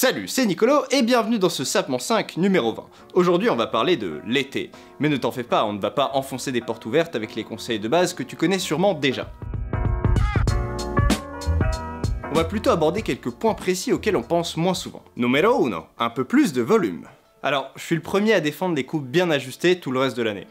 Salut, c'est Nicolo et bienvenue dans ce Sapement 5 numéro 20. Aujourd'hui on va parler de l'été. Mais ne t'en fais pas, on ne va pas enfoncer des portes ouvertes avec les conseils de base que tu connais sûrement déjà. On va plutôt aborder quelques points précis auxquels on pense moins souvent. Numéro 1, un peu plus de volume. Alors, je suis le premier à défendre des coupes bien ajustées tout le reste de l'année.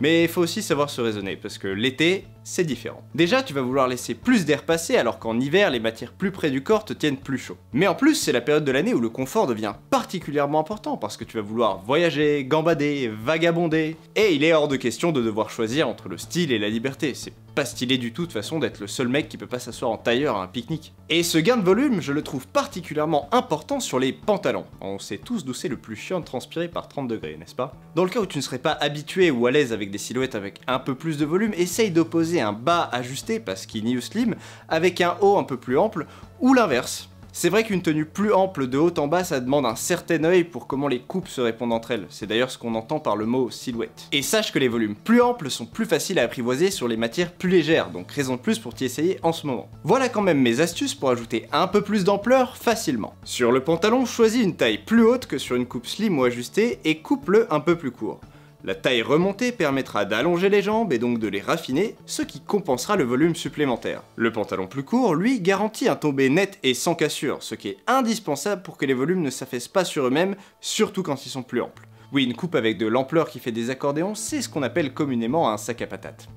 Mais il faut aussi savoir se raisonner, parce que l'été, c'est différent. Déjà, tu vas vouloir laisser plus d'air passer, alors qu'en hiver, les matières plus près du corps te tiennent plus chaud. Mais en plus, c'est la période de l'année où le confort devient particulièrement important, parce que tu vas vouloir voyager, gambader, vagabonder. Et il est hors de question de devoir choisir entre le style et la liberté. C'est pas stylé du tout de façon d'être le seul mec qui peut pas s'asseoir en tailleur à un pique-nique. Et ce gain de volume, je le trouve particulièrement important sur les pantalons. On sait tous d'où c'est le plus chiant de transpirer par 30 degrés, n'est-ce pas? Dans le cas où tu ne serais pas habitué ou à l'aise avec des silhouettes avec un peu plus de volume, essaye d'opposer un bas ajusté, pas skinny ou slim, avec un haut un peu plus ample, ou l'inverse. C'est vrai qu'une tenue plus ample de haut en bas, ça demande un certain œil pour comment les coupes se répondent entre elles. C'est d'ailleurs ce qu'on entend par le mot silhouette. Et sache que les volumes plus amples sont plus faciles à apprivoiser sur les matières plus légères, donc raison de plus pour t'y essayer en ce moment. Voilà quand même mes astuces pour ajouter un peu plus d'ampleur facilement. Sur le pantalon, choisis une taille plus haute que sur une coupe slim ou ajustée et coupe-le un peu plus court. La taille remontée permettra d'allonger les jambes et donc de les raffiner, ce qui compensera le volume supplémentaire. Le pantalon plus court, lui, garantit un tombé net et sans cassure, ce qui est indispensable pour que les volumes ne s'affaissent pas sur eux-mêmes, surtout quand ils sont plus amples. Oui, une coupe avec de l'ampleur qui fait des accordéons, c'est ce qu'on appelle communément un sac à patates.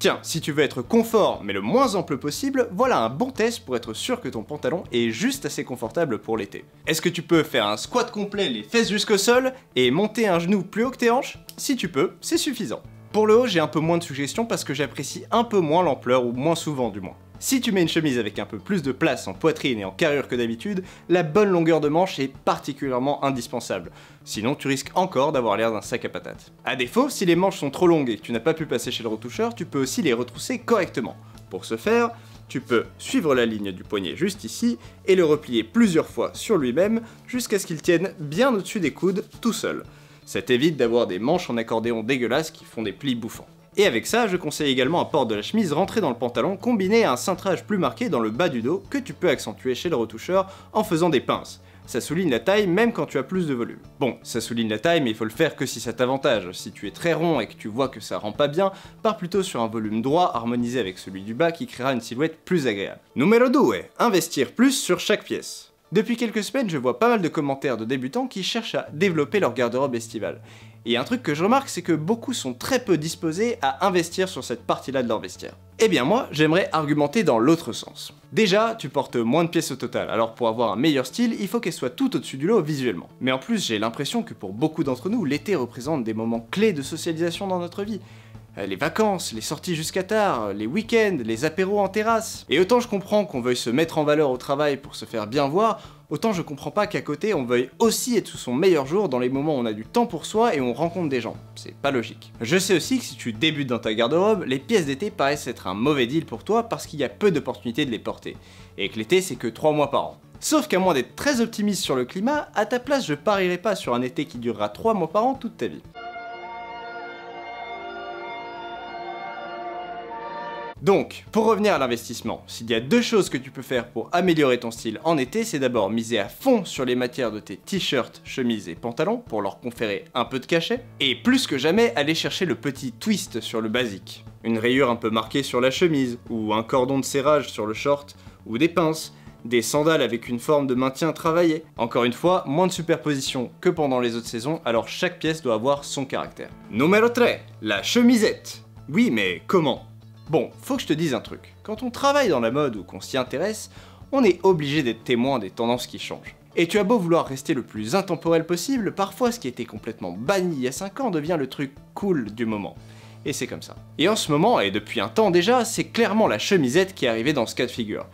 Tiens, si tu veux être confort mais le moins ample possible, voilà un bon test pour être sûr que ton pantalon est juste assez confortable pour l'été. Est-ce que tu peux faire un squat complet les fesses jusqu'au sol et monter un genou plus haut que tes hanches? Si tu peux, c'est suffisant. Pour le haut, j'ai un peu moins de suggestions parce que j'apprécie un peu moins l'ampleur, ou moins souvent du moins. Si tu mets une chemise avec un peu plus de place en poitrine et en carrure que d'habitude, la bonne longueur de manche est particulièrement indispensable. Sinon, tu risques encore d'avoir l'air d'un sac à patates. A défaut, si les manches sont trop longues et que tu n'as pas pu passer chez le retoucheur, tu peux aussi les retrousser correctement. Pour ce faire, tu peux suivre la ligne du poignet juste ici et le replier plusieurs fois sur lui-même jusqu'à ce qu'il tienne bien au-dessus des coudes tout seul. Ça t'évite d'avoir des manches en accordéon dégueulasses qui font des plis bouffants. Et avec ça, je conseille également un port de la chemise rentré dans le pantalon combiné à un cintrage plus marqué dans le bas du dos que tu peux accentuer chez le retoucheur en faisant des pinces. Ça souligne la taille même quand tu as plus de volume. Bon, ça souligne la taille mais il faut le faire que si ça t'avantage. Si tu es très rond et que tu vois que ça rend pas bien, pars plutôt sur un volume droit harmonisé avec celui du bas qui créera une silhouette plus agréable. Numéro 2, investir plus sur chaque pièce. Depuis quelques semaines, je vois pas mal de commentaires de débutants qui cherchent à développer leur garde-robe estivale. Et un truc que je remarque, c'est que beaucoup sont très peu disposés à investir sur cette partie-là de leur vestiaire. Eh bien moi, j'aimerais argumenter dans l'autre sens. Déjà, tu portes moins de pièces au total, alors pour avoir un meilleur style, il faut qu'elles soient tout au-dessus du lot visuellement. Mais en plus, j'ai l'impression que pour beaucoup d'entre nous, l'été représente des moments clés de socialisation dans notre vie. Les vacances, les sorties jusqu'à tard, les week-ends, les apéros en terrasse. Et autant je comprends qu'on veuille se mettre en valeur au travail pour se faire bien voir, autant je comprends pas qu'à côté on veuille aussi être sous son meilleur jour dans les moments où on a du temps pour soi et on rencontre des gens. C'est pas logique. Je sais aussi que si tu débutes dans ta garde-robe, les pièces d'été paraissent être un mauvais deal pour toi parce qu'il y a peu d'opportunités de les porter. Et que l'été c'est que 3 mois par an. Sauf qu'à moins d'être très optimiste sur le climat, à ta place je parierais pas sur un été qui durera 3 mois par an toute ta vie. Donc, pour revenir à l'investissement, s'il y a deux choses que tu peux faire pour améliorer ton style en été, c'est d'abord miser à fond sur les matières de tes t-shirts, chemises et pantalons pour leur conférer un peu de cachet, et plus que jamais aller chercher le petit twist sur le basique. Une rayure un peu marquée sur la chemise, ou un cordon de serrage sur le short, ou des pinces, des sandales avec une forme de maintien travaillée. Encore une fois, moins de superposition que pendant les autres saisons, alors chaque pièce doit avoir son caractère. Numéro 3, la chemisette. Oui, mais comment ? Bon, faut que je te dise un truc. Quand on travaille dans la mode ou qu'on s'y intéresse, on est obligé d'être témoin des tendances qui changent. Et tu as beau vouloir rester le plus intemporel possible, parfois ce qui était complètement banni il y a 5 ans devient le truc cool du moment. Et c'est comme ça. Et en ce moment, et depuis un temps déjà, c'est clairement la chemisette qui est arrivée dans ce cas de figure.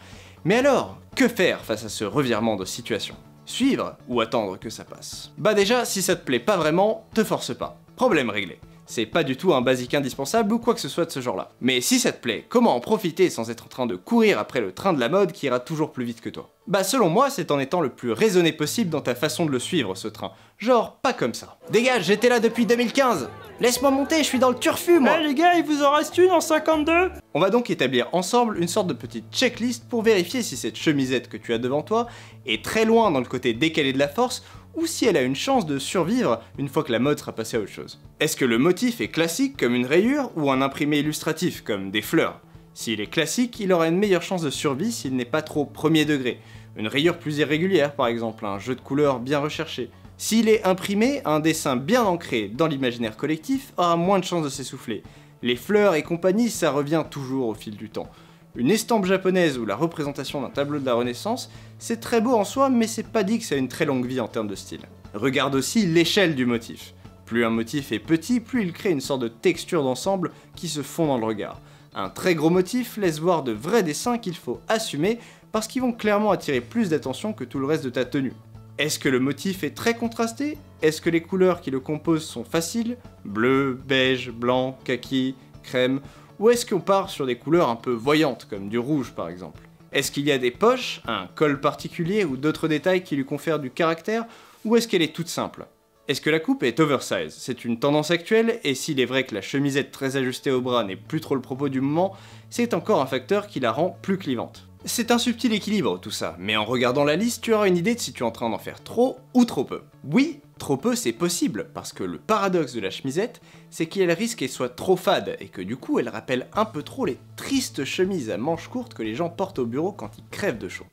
Mais alors, que faire face à ce revirement de situation? Suivre ou attendre que ça passe? Bah déjà, si ça te plaît pas vraiment, te force pas. Problème réglé. C'est pas du tout un basique indispensable ou quoi que ce soit de ce genre-là. Mais si ça te plaît, comment en profiter sans être en train de courir après le train de la mode qui ira toujours plus vite que toi? Bah selon moi, c'est en étant le plus raisonné possible dans ta façon de le suivre, ce train. Genre, pas comme ça. Dégage, j'étais là depuis 2015! Laisse-moi monter, je suis dans le turfu, moi! Eh les gars, il vous en reste une en 52? On va donc établir ensemble une sorte de petite checklist pour vérifier si cette chemisette que tu as devant toi est très loin dans le côté décalé de la force, ou si elle a une chance de survivre une fois que la mode sera passée à autre chose. Est-ce que le motif est classique comme une rayure ou un imprimé illustratif comme des fleurs? S'il est classique, il aura une meilleure chance de survie s'il n'est pas trop premier degré. Une rayure plus irrégulière par exemple, un jeu de couleurs bien recherché. S'il est imprimé, un dessin bien ancré dans l'imaginaire collectif aura moins de chances de s'essouffler. Les fleurs et compagnie, ça revient toujours au fil du temps. Une estampe japonaise ou la représentation d'un tableau de la Renaissance, c'est très beau en soi, mais c'est pas dit que ça a une très longue vie en termes de style. Regarde aussi l'échelle du motif. Plus un motif est petit, plus il crée une sorte de texture d'ensemble qui se fond dans le regard. Un très gros motif laisse voir de vrais dessins qu'il faut assumer parce qu'ils vont clairement attirer plus d'attention que tout le reste de ta tenue. Est-ce que le motif est très contrasté? Est-ce que les couleurs qui le composent sont faciles? Bleu, beige, blanc, kaki, crème? Ou est-ce qu'on part sur des couleurs un peu voyantes, comme du rouge par exemple? Est-ce qu'il y a des poches, un col particulier ou d'autres détails qui lui confèrent du caractère? Ou est-ce qu'elle est toute simple? Est-ce que la coupe est oversize? C'est une tendance actuelle, et s'il est vrai que la chemisette très ajustée au bras n'est plus trop le propos du moment, c'est encore un facteur qui la rend plus clivante. C'est un subtil équilibre tout ça, mais en regardant la liste, tu auras une idée de si tu es en train d'en faire trop ou trop peu. Oui, trop peu c'est possible, parce que le paradoxe de la chemisette, c'est qu'elle risque qu'elle soit trop fade, et que du coup elle rappelle un peu trop les tristes chemises à manches courtes que les gens portent au bureau quand ils crèvent de chaud.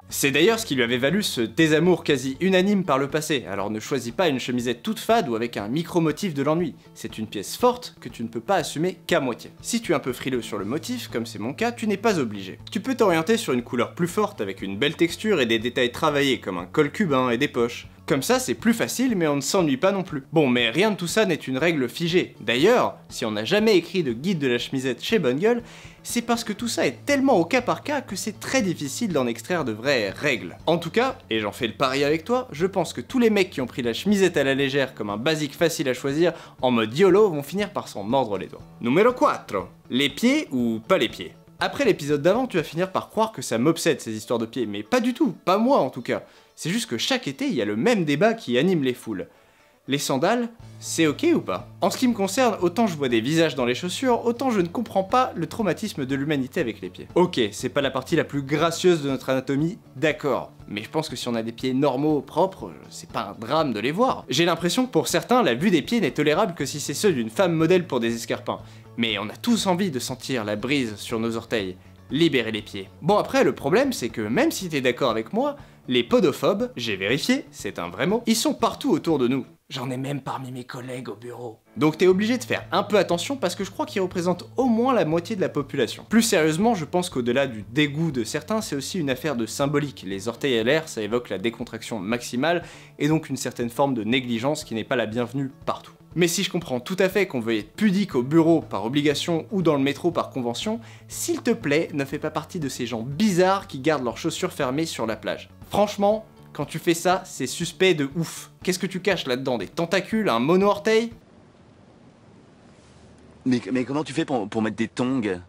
C'est d'ailleurs ce qui lui avait valu ce désamour quasi unanime par le passé, alors ne choisis pas une chemisette toute fade ou avec un micro-motif de l'ennui. C'est une pièce forte que tu ne peux pas assumer qu'à moitié. Si tu es un peu frileux sur le motif, comme c'est mon cas, tu n'es pas obligé. Tu peux t'orienter sur une couleur plus forte avec une belle texture et des détails travaillés comme un col cubain et des poches. Comme ça, c'est plus facile, mais on ne s'ennuie pas non plus. Bon, mais rien de tout ça n'est une règle figée. D'ailleurs, si on n'a jamais écrit de guide de la chemisette chez Bonne Gueule, c'est parce que tout ça est tellement au cas par cas que c'est très difficile d'en extraire de vraies règles. En tout cas, et j'en fais le pari avec toi, je pense que tous les mecs qui ont pris la chemisette à la légère comme un basique facile à choisir en mode YOLO vont finir par s'en mordre les doigts. Numéro 4. Les pieds ou pas les pieds? Après l'épisode d'avant, tu vas finir par croire que ça m'obsède ces histoires de pieds, mais pas du tout, pas moi en tout cas. C'est juste que chaque été, il y a le même débat qui anime les foules. Les sandales, c'est ok ou pas? En ce qui me concerne, autant je vois des visages dans les chaussures, autant je ne comprends pas le traumatisme de l'humanité avec les pieds. Ok, c'est pas la partie la plus gracieuse de notre anatomie, d'accord. Mais je pense que si on a des pieds normaux, propres, c'est pas un drame de les voir. J'ai l'impression que pour certains, la vue des pieds n'est tolérable que si c'est ceux d'une femme modèle pour des escarpins. Mais on a tous envie de sentir la brise sur nos orteils. Libérer les pieds. Bon après, le problème c'est que même si t'es d'accord avec moi, les podophobes, j'ai vérifié, c'est un vrai mot, ils sont partout autour de nous. J'en ai même parmi mes collègues au bureau. Donc t'es obligé de faire un peu attention parce que je crois qu'ils représentent au moins la moitié de la population. Plus sérieusement, je pense qu'au-delà du dégoût de certains, c'est aussi une affaire de symbolique. Les orteils à l'air, ça évoque la décontraction maximale et donc une certaine forme de négligence qui n'est pas la bienvenue partout. Mais si je comprends tout à fait qu'on veuille être pudique au bureau par obligation ou dans le métro par convention, s'il te plaît, ne fais pas partie de ces gens bizarres qui gardent leurs chaussures fermées sur la plage. Franchement, quand tu fais ça, c'est suspect de ouf. Qu'est-ce que tu caches là-dedans? Des tentacules? Un mono-orteil? Mais comment tu fais pour mettre des tongs?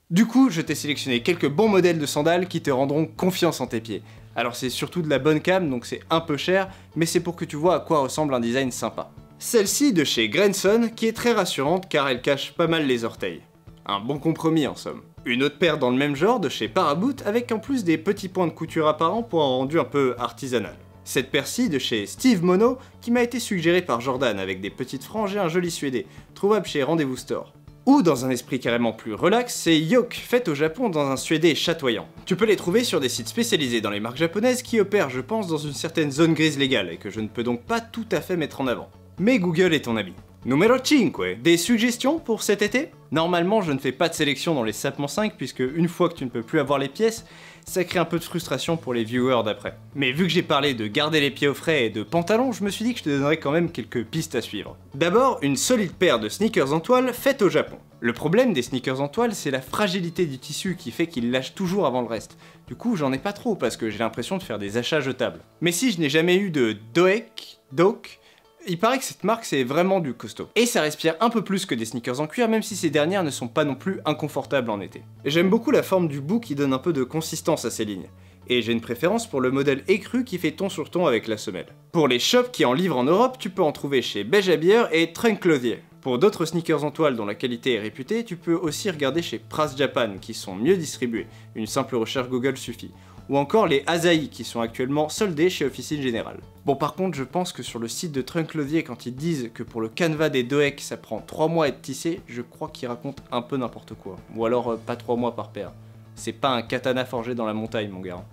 Du coup, je t'ai sélectionné quelques bons modèles de sandales qui te rendront confiance en tes pieds. Alors c'est surtout de la bonne cam, donc c'est un peu cher, mais c'est pour que tu vois à quoi ressemble un design sympa. Celle-ci de chez Grenson, qui est très rassurante car elle cache pas mal les orteils. Un bon compromis en somme. Une autre paire dans le même genre de chez Paraboot avec en plus des petits points de couture apparents pour un rendu un peu artisanal. Cette paire-ci de chez Steve Mono qui m'a été suggérée par Jordan avec des petites franges et un joli suédé, trouvable chez Rendez-vous Store. Ou dans un esprit carrément plus relax, c'est Yoke, faite au Japon dans un suédé chatoyant. Tu peux les trouver sur des sites spécialisés dans les marques japonaises qui opèrent je pense dans une certaine zone grise légale et que je ne peux donc pas tout à fait mettre en avant. Mais Google est ton ami. Numéro 5, des suggestions pour cet été? Normalement, je ne fais pas de sélection dans les Sapements 5 puisque une fois que tu ne peux plus avoir les pièces, ça crée un peu de frustration pour les viewers d'après. Mais vu que j'ai parlé de garder les pieds au frais et de pantalons, je me suis dit que je te donnerais quand même quelques pistes à suivre. D'abord, une solide paire de sneakers en toile faite au Japon. Le problème des sneakers en toile, c'est la fragilité du tissu qui fait qu'il lâche toujours avant le reste. Du coup, j'en ai pas trop parce que j'ai l'impression de faire des achats jetables. Mais si je n'ai jamais eu de doek, Il paraît que cette marque c'est vraiment du costaud. Et ça respire un peu plus que des sneakers en cuir, même si ces dernières ne sont pas non plus inconfortables en été. J'aime beaucoup la forme du bout qui donne un peu de consistance à ces lignes. Et j'ai une préférence pour le modèle écru qui fait ton sur ton avec la semelle. Pour les shops qui en livrent en Europe, tu peux en trouver chez Beige Beer et Trunk Clothier. Pour d'autres sneakers en toile dont la qualité est réputée, tu peux aussi regarder chez Pras Japan qui sont mieux distribués, une simple recherche Google suffit. Ou encore les Asahi qui sont actuellement soldés chez Officine Générale. Bon par contre je pense que sur le site de Trunk Clothier quand ils disent que pour le canevas des Doek ça prend 3 mois à être tissé, je crois qu'ils racontent un peu n'importe quoi. Ou alors pas 3 mois par paire. C'est pas un katana forgé dans la montagne mon gars.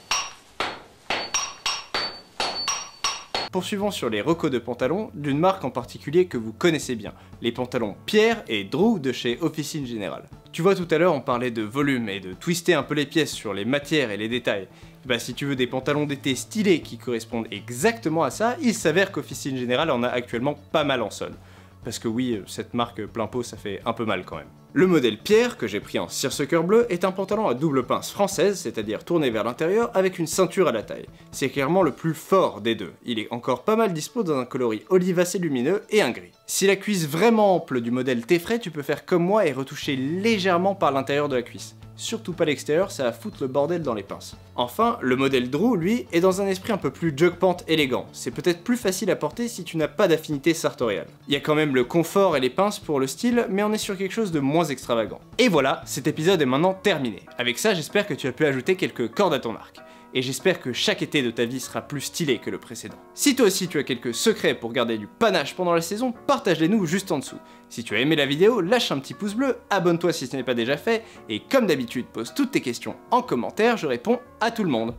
Poursuivons sur les recos de pantalons d'une marque en particulier que vous connaissez bien, les pantalons Pierre et Drew de chez Officine Générale. Tu vois tout à l'heure on parlait de volume et de twister un peu les pièces sur les matières et les détails. Bah si tu veux des pantalons d'été stylés qui correspondent exactement à ça, il s'avère qu'Officine Générale en a actuellement pas mal en solde. Parce que oui, cette marque plein pot ça fait un peu mal quand même. Le modèle Pierre, que j'ai pris en seersucker bleu, est un pantalon à double pince française, c'est-à-dire tourné vers l'intérieur avec une ceinture à la taille. C'est clairement le plus fort des deux. Il est encore pas mal dispo dans un coloris olivacé lumineux et un gris. Si la cuisse vraiment ample du modèle t'effraie, tu peux faire comme moi et retoucher légèrement par l'intérieur de la cuisse. Surtout pas l'extérieur, ça va foutre le bordel dans les pinces. Enfin, le modèle Drew, lui, est dans un esprit un peu plus jog pant élégant. C'est peut-être plus facile à porter si tu n'as pas d'affinité sartoriale. Il y a quand même le confort et les pinces pour le style, mais on est sur quelque chose de moins extravagant. Et voilà, cet épisode est maintenant terminé. Avec ça, j'espère que tu as pu ajouter quelques cordes à ton arc. Et j'espère que chaque été de ta vie sera plus stylé que le précédent. Si toi aussi tu as quelques secrets pour garder du panache pendant la saison, partage-les-nous juste en dessous. Si tu as aimé la vidéo, lâche un petit pouce bleu, abonne-toi si ce n'est pas déjà fait, et comme d'habitude, pose toutes tes questions en commentaire, je réponds à tout le monde.